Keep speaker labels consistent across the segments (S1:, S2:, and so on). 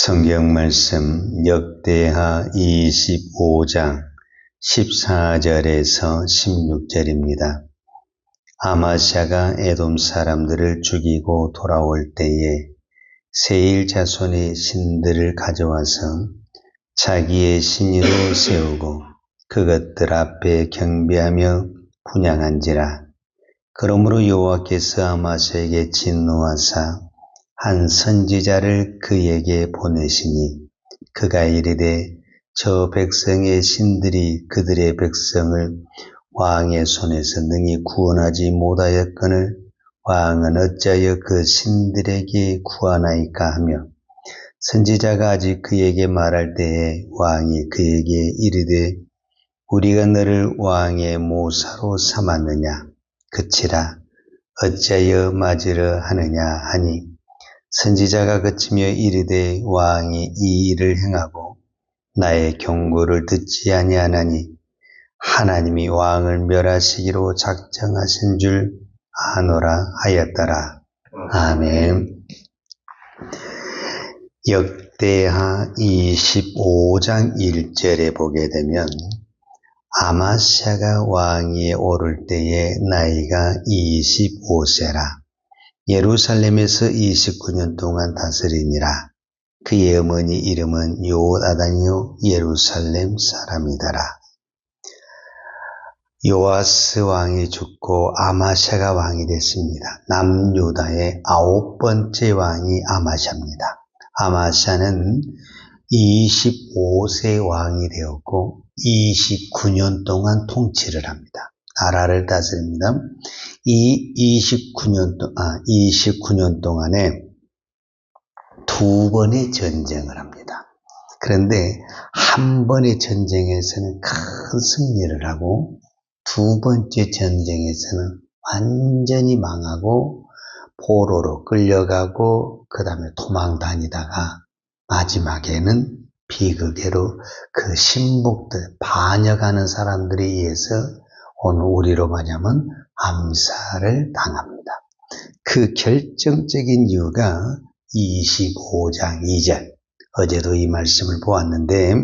S1: 성경 말씀 역대하 25장 14절에서 16절입니다. 아마시아가 에돔 사람들을 죽이고 돌아올 때에 세일 자손의 신들을 가져와서 자기의 신으로 세우고 그것들 앞에 경배하며 분향한지라. 그러므로 여호와께서 아마시아에게 진노하사 한 선지자를 그에게 보내시니 그가 이르되 저 백성의 신들이 그들의 백성을 왕의 손에서 능히 구원하지 못하였거늘 왕은 어찌하여 그 신들에게 구하나이까 하며, 선지자가 아직 그에게 말할 때에 왕이 그에게 이르되 우리가 너를 왕의 모사로 삼았느냐 그치라 어찌하여 맞으려 하느냐 하니, 선지자가 그치며 이르되 왕이 이 일을 행하고 나의 경고를 듣지 아니하나니 하나님이 왕을 멸하시기로 작정하신 줄 아노라 하였더라. 아멘. 역대하 25장 1절에 보게 되면 아마시아가 왕위에 오를 때에 나이가 25세라. 예루살렘에서 29년 동안 다스리니라. 그의 어머니 이름은 요아다니요 예루살렘 사람이더라. 요아스 왕이 죽고 아마시아가 왕이 됐습니다. 남유다의 9번째 왕이 아마시아입니다. 아마시아는 25세 왕이 되었고 29년 동안 통치를 합니다. 나라를 다스립니다. 이 29년 동안에 두 번의 전쟁을 합니다. 그런데 한 번의 전쟁에서는 큰 승리를 하고 두 번째 전쟁에서는 완전히 망하고 포로로 끌려가고 그 다음에 도망 다니다가 마지막에는 비극으로 그 신복들 반역하는 사람들에 의해서 오늘 우리로 말하면 암살을 당합니다. 그 결정적인 이유가 25장 2절, 어제도 이 말씀을 보았는데,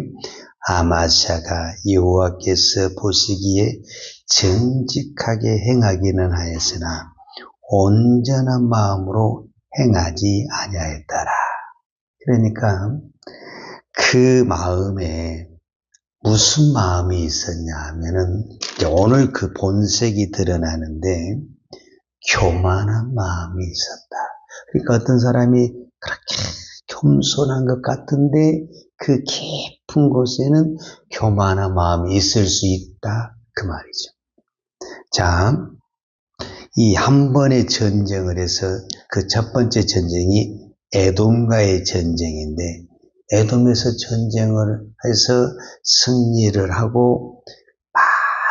S1: 아마시아가 여호와께서 보시기에 정직하게 행하기는 하였으나 온전한 마음으로 행하지 아니하였더라. 그러니까 그 마음에 무슨 마음이 있었냐 하면은 오늘 그 본색이 드러나는데 교만한 마음이 있었다. 그러니까 어떤 사람이 그렇게 겸손한 것 같은데 그 깊은 곳에는 교만한 마음이 있을 수 있다. 그 말이죠. 자, 이 한 번의 전쟁을 해서 그 첫 번째 전쟁이 에돔과의 전쟁인데 에돔에서 전쟁을 해서 승리를 하고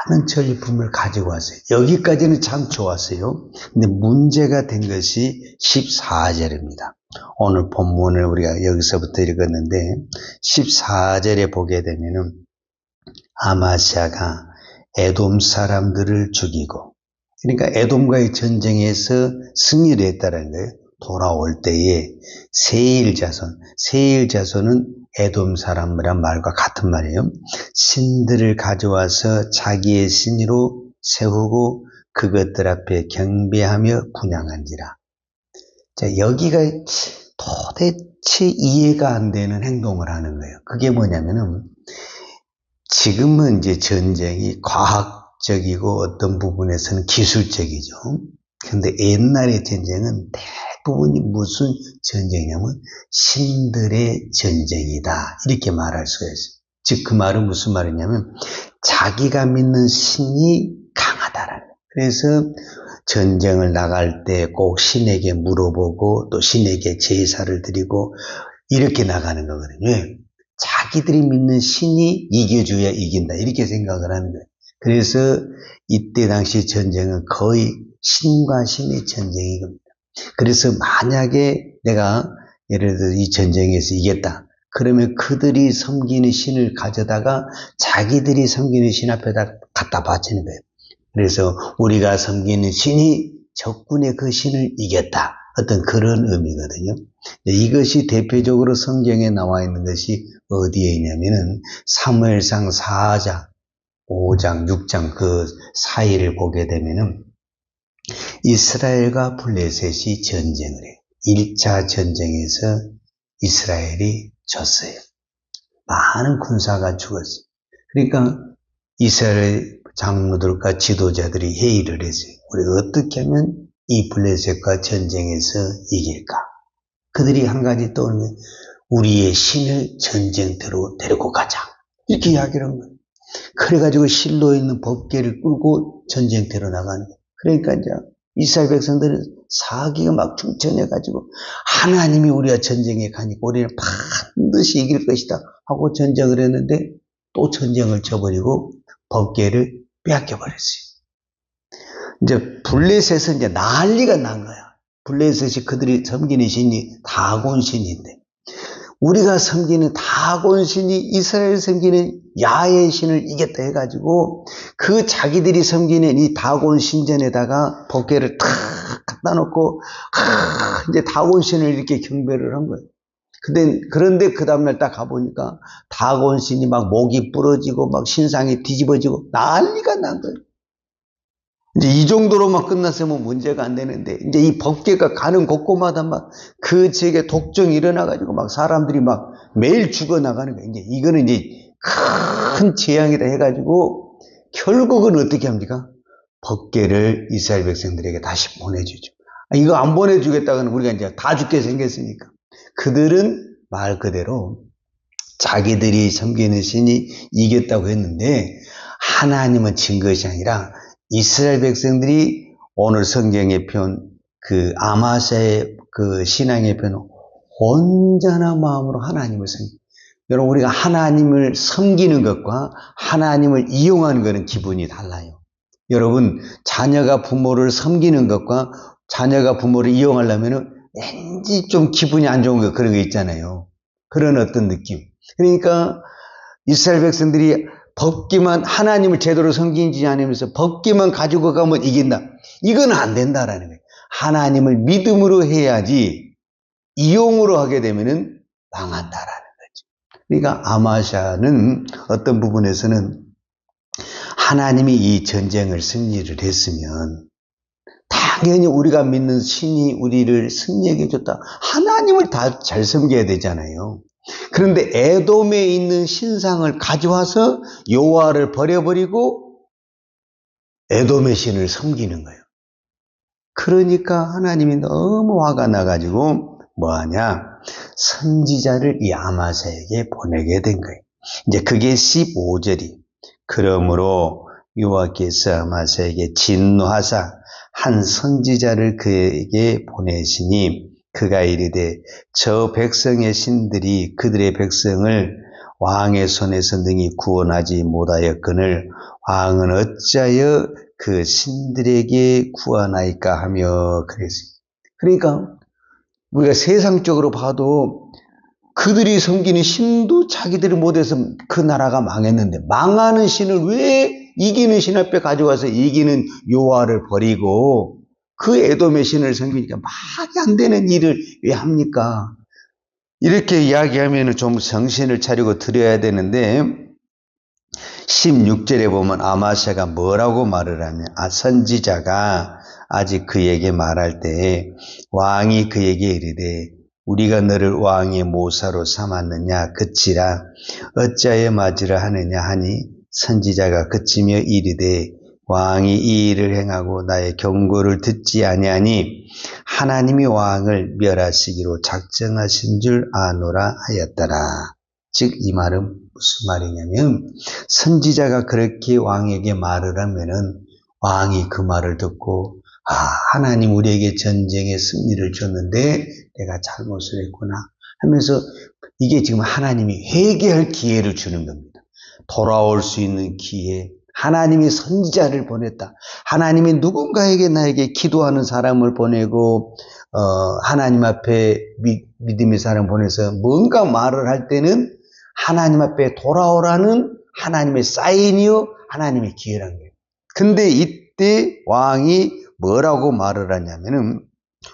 S1: 많은 전리품을 가지고 왔어요. 여기까지는 참 좋았어요. 근데 문제가 된 것이 14절입니다. 오늘 본문을 우리가 여기서부터 읽었는데 14절에 보게 되면은 아마시아가 에돔 사람들을 죽이고, 그러니까 에돔과의 전쟁에서 승리를 했다는 거예요. 돌아올 때에 세일 자손은 에돔 사람이란 말과 같은 말이에요. 신들을 가져와서 자기의 신으로 세우고 그것들 앞에 경배하며 분향한지라. 자, 여기가 도대체 이해가 안 되는 행동을 하는 거예요. 그게 뭐냐면은 지금은 이제 전쟁이 과학적이고 어떤 부분에서는 기술적이죠. 근데 옛날의 전쟁은 대부분이 무슨 전쟁이냐면 신들의 전쟁이다. 이렇게 말할 수가 있어요. 즉 그 말은 무슨 말이냐면 자기가 믿는 신이 강하다라는 거예요. 그래서 전쟁을 나갈 때 꼭 신에게 물어보고 또 신에게 제사를 드리고 이렇게 나가는 거거든요. 자기들이 믿는 신이 이겨줘야 이긴다. 이렇게 생각을 하는 거예요. 그래서 이때 당시 전쟁은 거의 신과 신의 전쟁인 겁니다. 그래서 만약에 내가 예를 들어 이 전쟁에서 이겼다. 그러면 그들이 섬기는 신을 가져다가 자기들이 섬기는 신 앞에다 갖다 바치는 거예요. 그래서 우리가 섬기는 신이 적군의 그 신을 이겼다. 어떤 그런 의미거든요. 이것이 대표적으로 성경에 나와 있는 것이 어디에 있냐면은 사무엘상 4장, 5장, 6장 그 사이를 보게 되면은 이스라엘과 블레셋이 전쟁을 해요. 1차 전쟁에서 이스라엘이 졌어요. 많은 군사가 죽었어요. 그러니까 이스라엘 장로들과 지도자들이 회의를 했어요. 우리 어떻게 하면 이 블레셋과 전쟁에서 이길까? 그들이 한 가지 떠오르면 우리의 신을 전쟁터로 데리고 가자. 이렇게 이야기를 한 거예요. 그래가지고 실로에 있는 법궤를 끌고 전쟁터로 나가는 거예요. 그러니까 이제 이스라엘 백성들은 사기가 막 충천해가지고 하나님이 우리와 전쟁에 가니까 우리는 반드시 이길 것이다 하고 전쟁을 했는데 또 전쟁을 쳐버리고 법궤를 빼앗겨버렸어요. 이제 블레셋은 이제 난리가 난 거야. 블레셋이 그들이 섬기는 신이 다곤 신인데 우리가 섬기는 다곤 신이 이스라엘 섬기는 야훼 신을 이겼다 해가지고 그 자기들이 섬기는 이 다곤 신전에다가 법궤를 탁 갖다 놓고 이제 다곤 신을 이렇게 경배를 한 거예요. 그런데 그 다음날 딱 가보니까 다곤 신이 막 목이 부러지고 막 신상이 뒤집어지고 난리가 난 거예요. 이제 이 정도로만 끝났으면 문제가 안 되는데, 이제 이 법궤가 가는 곳곳마다 막 그 지역에 독정이 일어나가지고 막 사람들이 막 매일 죽어나가는 거예요. 이제 이거는 이제 큰 재앙이다 해가지고 결국은 어떻게 합니까? 법궤를 이스라엘 백성들에게 다시 보내주죠. 이거 안 보내주겠다고는 우리가 이제 다 죽게 생겼으니까. 그들은 말 그대로 자기들이 섬기는 신이 이겼다고 했는데 하나님은 진 것이 아니라 이스라엘 백성들이 오늘 성경에 편 그 아마샤의 그 신앙의 편 온전한 마음으로 하나님을 섬기는. 여러분 우리가 하나님을 섬기는 것과 하나님을 이용하는 것은 기분이 달라요. 여러분 자녀가 부모를 섬기는 것과 자녀가 부모를 이용하려면 왠지 좀 기분이 안 좋은 거 그런 거 있잖아요. 그런 어떤 느낌. 그러니까 이스라엘 백성들이 법궤만 하나님을 제대로 섬기지 않으면서 법궤만 가지고 가면 이긴다. 이건 안 된다라는 거예요. 하나님을 믿음으로 해야지 이용으로 하게 되면은 망한다라는 거죠. 그러니까 아마샤는 어떤 부분에서는 하나님이 이 전쟁을 승리를 했으면 당연히 우리가 믿는 신이 우리를 승리하게 해줬다. 하나님을 다 잘 섬겨야 되잖아요. 그런데 에돔에 있는 신상을 가져와서 여호와를 버려버리고 에돔의 신을 섬기는 거예요. 그러니까 하나님이 너무 화가 나가지고 뭐하냐? 선지자를 이 아마사에게 보내게 된 거예요. 이제 그게 15절이. 그러므로 여호와께서 아마사에게 진노하사 한 선지자를 그에게 보내시니 그가 이르되 저 백성의 신들이 그들의 백성을 왕의 손에서 능히 구원하지 못하였거늘 왕은 어찌하여 그 신들에게 구원하이까 하며 그랬어요. 그러니까 우리가 세상적으로 봐도 그들이 섬기는 신도 자기들이 못해서 그 나라가 망했는데 망하는 신을 왜 이기는 신 앞에 가져와서 이기는 여호와를 버리고 그 에돔의 신을 섬기니까 말이 안 되는 일을 왜 합니까? 이렇게 이야기하면 좀 정신을 차리고 드려야 되는데 16절에 보면 아마샤가 뭐라고 말을 하면 선지자가 아직 그에게 말할 때 왕이 그에게 이르되 우리가 너를 왕의 모사로 삼았느냐 그치라 어찌하여 맞으라 하느냐 하니 선지자가 그치며 이르되 왕이 이 일을 행하고 나의 경고를 듣지 아니하니 하나님이 왕을 멸하시기로 작정하신 줄 아노라 하였더라. 즉 이 말은 무슨 말이냐면 선지자가 그렇게 왕에게 말을 하면은 왕이 그 말을 듣고 하나님 우리에게 전쟁의 승리를 줬는데 내가 잘못을 했구나 하면서 이게 지금 하나님이 회개할 기회를 주는 겁니다. 돌아올 수 있는 기회. 하나님이 선지자를 보냈다. 하나님이 누군가에게 나에게 기도하는 사람을 보내고 하나님 앞에 믿음의 사람을 보내서 뭔가 말을 할 때는 하나님 앞에 돌아오라는 하나님의 사인이요 하나님의 기회란 거예요. 근데 이때 왕이 뭐라고 말을 하냐면은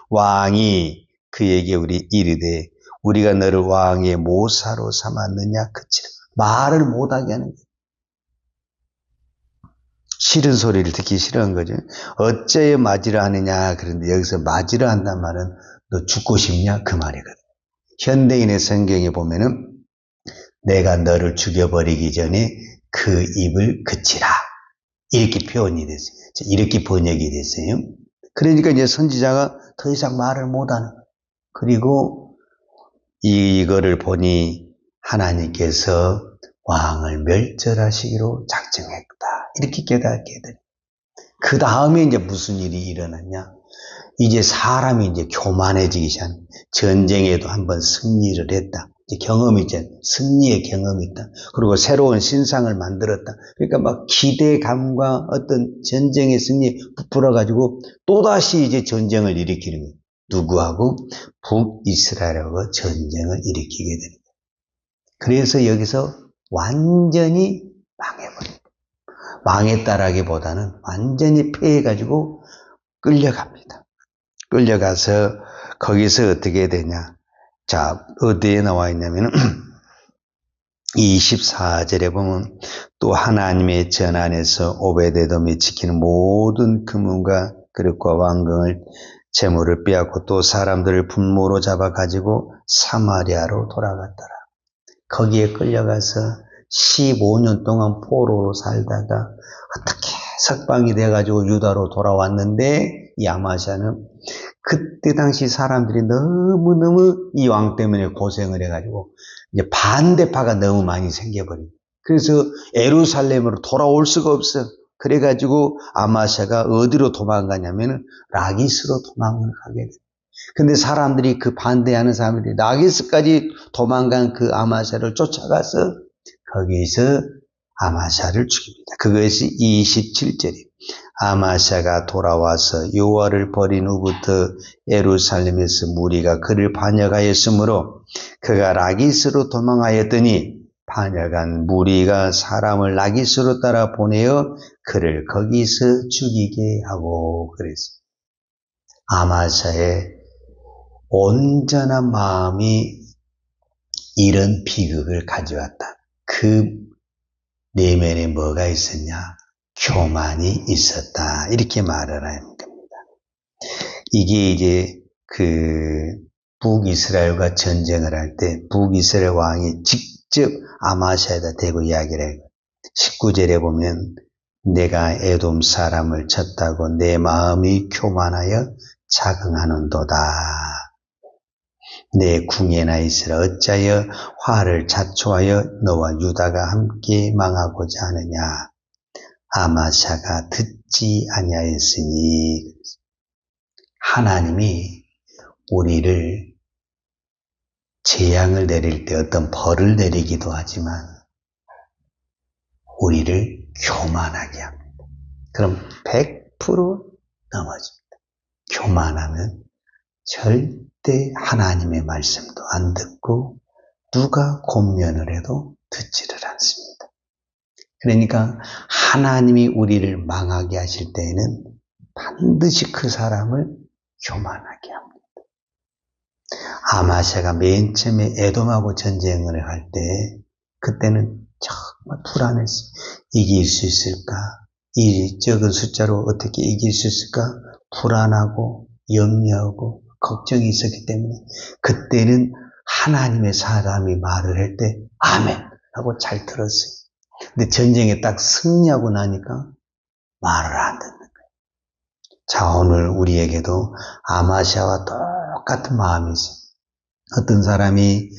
S1: 왕이 그에게 우리 이르되 우리가 너를 왕의 모사로 삼았느냐 그치라. 말을 못하게 하는 거예요. 싫은 소리를 듣기 싫어한 거죠. 어째여 맞으려 하느냐. 그런데 여기서 맞으려 한단 말은 너 죽고 싶냐 그 말이거든. 현대인의 성경에 보면은 내가 너를 죽여버리기 전에 그 입을 그치라. 이렇게 표현이 됐어요. 이렇게 번역이 됐어요. 그러니까 이제 선지자가 더 이상 말을 못하는 거예요. 그리고 이거를 보니 하나님께서 왕을 멸절하시기로 작정했다. 이렇게 깨닫게 돼요. 그 다음에 이제 무슨 일이 일어났냐? 이제 사람이 이제 교만해지기 시작한 전쟁에도 한번 승리를 했다. 이제 경험이 있잖아요. 승리의 경험이 있다. 그리고 새로운 신상을 만들었다. 그러니까 막 기대감과 어떤 전쟁의 승리에 부풀어가지고 또다시 이제 전쟁을 일으키는 거예요. 누구하고? 북이스라엘하고 전쟁을 일으키게 되는 거예요. 그래서 여기서 완전히 망해버립니다. 망했다라기보다는 완전히 패해가지고 끌려갑니다. 끌려가서 거기서 어떻게 되냐. 자, 어디에 나와 있냐면 24절에 보면 또 하나님의 전 안에서 오베데돔이 지키는 모든 금은과 그릇과 왕궁을 재물을 빼앗고 또 사람들을 분모로 잡아가지고 사마리아로 돌아갔더라. 거기에 끌려가서 15년 동안 포로로 살다가 어떻게 석방이 돼가지고 유다로 돌아왔는데 이 아마샤는 그때 당시 사람들이 너무너무 이 왕 때문에 고생을 해가지고 이제 반대파가 너무 많이 생겨버린. 그래서 예루살렘으로 돌아올 수가 없어. 그래가지고 아마샤가 어디로 도망가냐면은 라기스로 도망을 가게 돼. 근데 사람들이 그 반대하는 사람들이 라기스까지 도망간 그 아마샤를 쫓아가서 거기서 아마샤를 죽입니다. 그것이 27절이에요. 아마샤가 돌아와서 여호와를 버린 후부터 예루살렘에서 무리가 그를 반역하였으므로 그가 라기스로 도망하였더니 반역한 무리가 사람을 라기스로 따라 보내어 그를 거기서 죽이게 하고 그랬습니다. 아마샤의 온전한 마음이 이런 비극을 가져왔다. 그 내면에 뭐가 있었냐? 교만이 있었다. 이렇게 말을 하는 겁니다. 이게 이제 북이스라엘과 전쟁을 할 때 북이스라엘 왕이 직접 아마샤에다 대고 이야기를 해요. 19절에 보면 내가 에돔 사람을 쳤다고 내 마음이 교만하여 자긍하는도다. 내 궁예나 있으라 어찌하여 화를 자초하여 너와 유다가 함께 망하고자 하느냐. 아마샤가 듣지 아니하였으니. 하나님이 우리를 재앙을 내릴 때 어떤 벌을 내리기도 하지만 우리를 교만하게 합니다. 그럼 100% 넘어집니다. 교만하면 절대 하나님의 말씀도 안 듣고 누가 권면을 해도 듣지를 않습니다. 그러니까 하나님이 우리를 망하게 하실 때에는 반드시 그 사람을 교만하게 합니다. 아마샤가 맨 처음에 에돔하고 전쟁을 할 때 그때는 정말 불안했어요. 이길 수 있을까? 이 적은 숫자로 어떻게 이길 수 있을까? 불안하고 염려하고 걱정이 있었기 때문에 그때는 하나님의 사람이 말을 할 때 아멘 하고 잘 들었어요. 근데 전쟁에 딱 승리하고 나니까 말을 안 듣는 거예요. 자, 오늘 우리에게도 아마샤와 똑같은 마음이 있어요. 어떤 사람이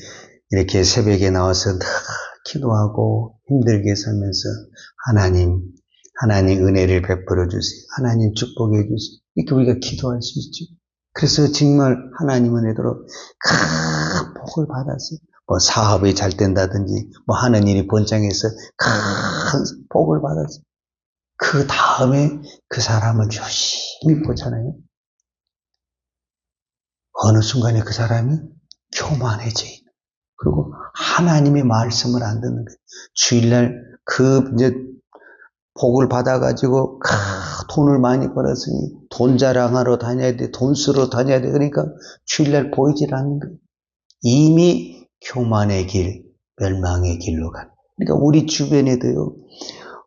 S1: 이렇게 새벽에 나와서 기도하고 힘들게 살면서 하나님 은혜를 베풀어 주세요. 하나님 축복해 주세요. 이렇게 우리가 기도할 수 있죠. 그래서 정말 하나님 은혜로 큰 복을 받았어요. 뭐 사업이 잘 된다든지 뭐 하는 일이 번창해서 큰 복을 받았어요. 그 다음에 그 사람을 열심히 보잖아요. 어느 순간에 그 사람이 교만해져 있는 거예요. 그리고 하나님의 말씀을 안 듣는 거예요. 주일날 이제 복을 받아가지고 돈을 많이 벌었으니 돈 자랑하러 다녀야 돼, 돈 쓰러 다녀야 돼. 그러니까 주일날 보이질 않는 거예요. 이미 교만의 길, 멸망의 길로 간. 그러니까 우리 주변에도요,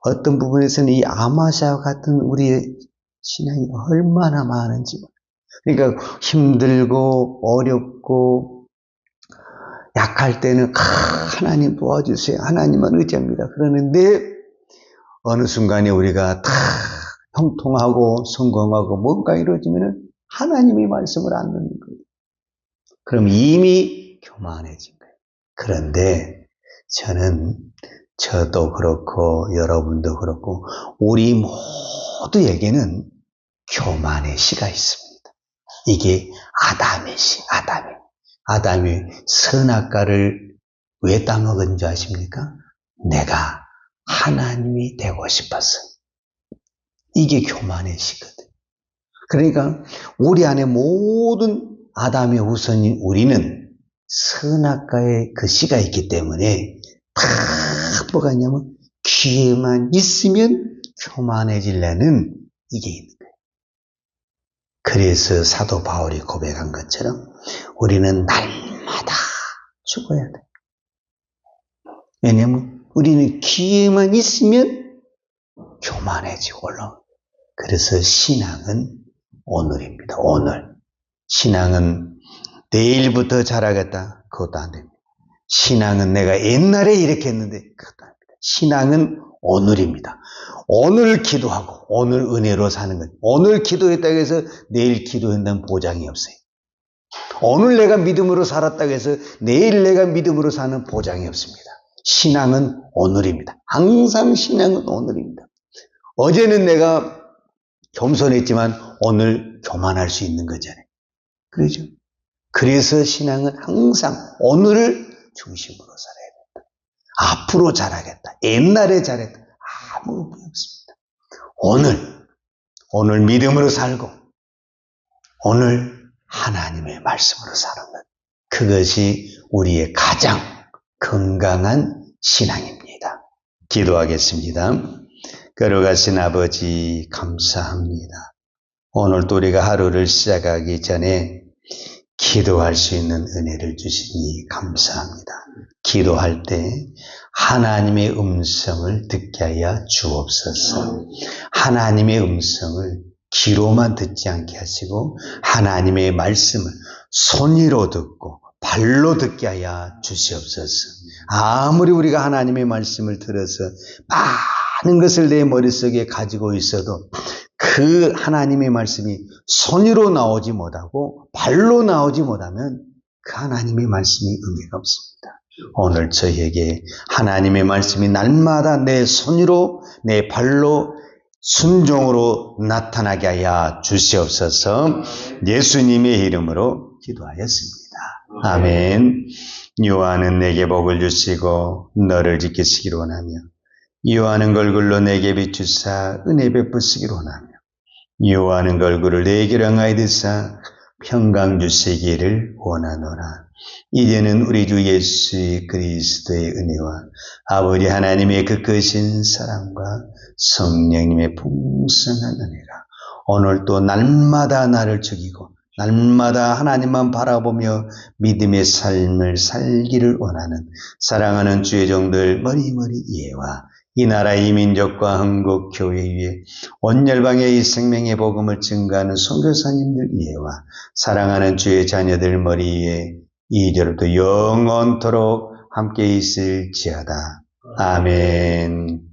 S1: 어떤 부분에서는 이 아마샤와 같은 우리의 신앙이 얼마나 많은지. 그러니까 힘들고 어렵고 약할 때는 하나님 도와주세요. 하나님만 의지합니다. 그러는데 어느 순간에 우리가 다 형통하고 성공하고 뭔가 이루어지면은 하나님의 말씀을 안 듣는 거예요. 그럼 이미 교만해진 거예요. 그런데 저도 그렇고 여러분도 그렇고 우리 모두에게는 교만의 씨가 있습니다. 이게 아담의 씨, 아담이 선악과를 왜 따먹은 줄 아십니까? 내가 하나님이 되고 싶어서. 이게 교만의 씨거든. 그러니까 우리 안에 모든 아담의 후손인 우리는 선악과의 그 씨가 있기 때문에 다 뭐가 있냐면 귀에만 있으면 교만해지려는 이게 있는 거예요. 그래서 사도 바울이 고백한 것처럼 우리는 날마다 죽어야 돼. 왜냐하면 우리는 귀에만 있으면 교만해지고 올라옵니다. 그래서 신앙은 오늘입니다. 오늘. 신앙은 내일부터 잘하겠다. 그것도 안 됩니다. 신앙은 내가 옛날에 이렇게 했는데 그것도 안 됩니다. 신앙은 오늘입니다. 오늘 기도하고 오늘 은혜로 사는 것. 오늘 기도했다고 해서 내일 기도한다는 보장이 없어요. 오늘 내가 믿음으로 살았다고 해서 내일 내가 믿음으로 사는 보장이 없습니다. 신앙은 오늘입니다. 항상 신앙은 오늘입니다. 어제는 내가 겸손했지만 오늘 교만할 수 있는 거잖아요. 그렇죠? 그래서 신앙은 항상 오늘을 중심으로 살아야 된다. 앞으로 잘하겠다. 옛날에 잘했다. 아무 의미 없습니다. 오늘 믿음으로 살고 오늘 하나님의 말씀으로 사는 것. 그것이 우리의 가장 건강한 신앙입니다. 기도하겠습니다. 걸어가신 아버지 감사합니다. 오늘 또 우리가 하루를 시작하기 전에 기도할 수 있는 은혜를 주시니 감사합니다. 기도할 때 하나님의 음성을 듣게 하여 주옵소서. 하나님의 음성을 귀로만 듣지 않게 하시고 하나님의 말씀을 손으로 듣고 발로 듣게 하여 주시옵소서. 아무리 우리가 하나님의 말씀을 들어서 많은 것을 내 머릿속에 가지고 있어도 그 하나님의 말씀이 손으로 나오지 못하고 발로 나오지 못하면 그 하나님의 말씀이 의미가 없습니다. 오늘 저희에게 하나님의 말씀이 날마다 내 손으로 내 발로 순종으로 나타나게 하여 주시옵소서. 예수님의 이름으로 기도하였습니다. 아멘. 요한은 내게 복을 주시고 너를 지키시기를 원하며 요한은 걸굴로 내게 비추사 은혜 베푸시기를 원하며 요한은 걸굴을 내게로 향하여 드사 평강 주시기를 원하노라. 이제는 우리 주 예수 그리스도의 은혜와 아버지 하나님의 그 크신 사랑과 성령님의 풍성한 은혜가 오늘 또 날마다 나를 죽이고 날마다 하나님만 바라보며 믿음의 삶을 살기를 원하는 사랑하는 주의 종들 머리머리 이해와 이 나라 이 민족과 한국 교회 위에 온 열방에 이 생명의 복음을 증거하는 선교사님들 이해와 사랑하는 주의 자녀들 머리 위에 이제로부터 영원토록 함께 있을지어다. 아멘.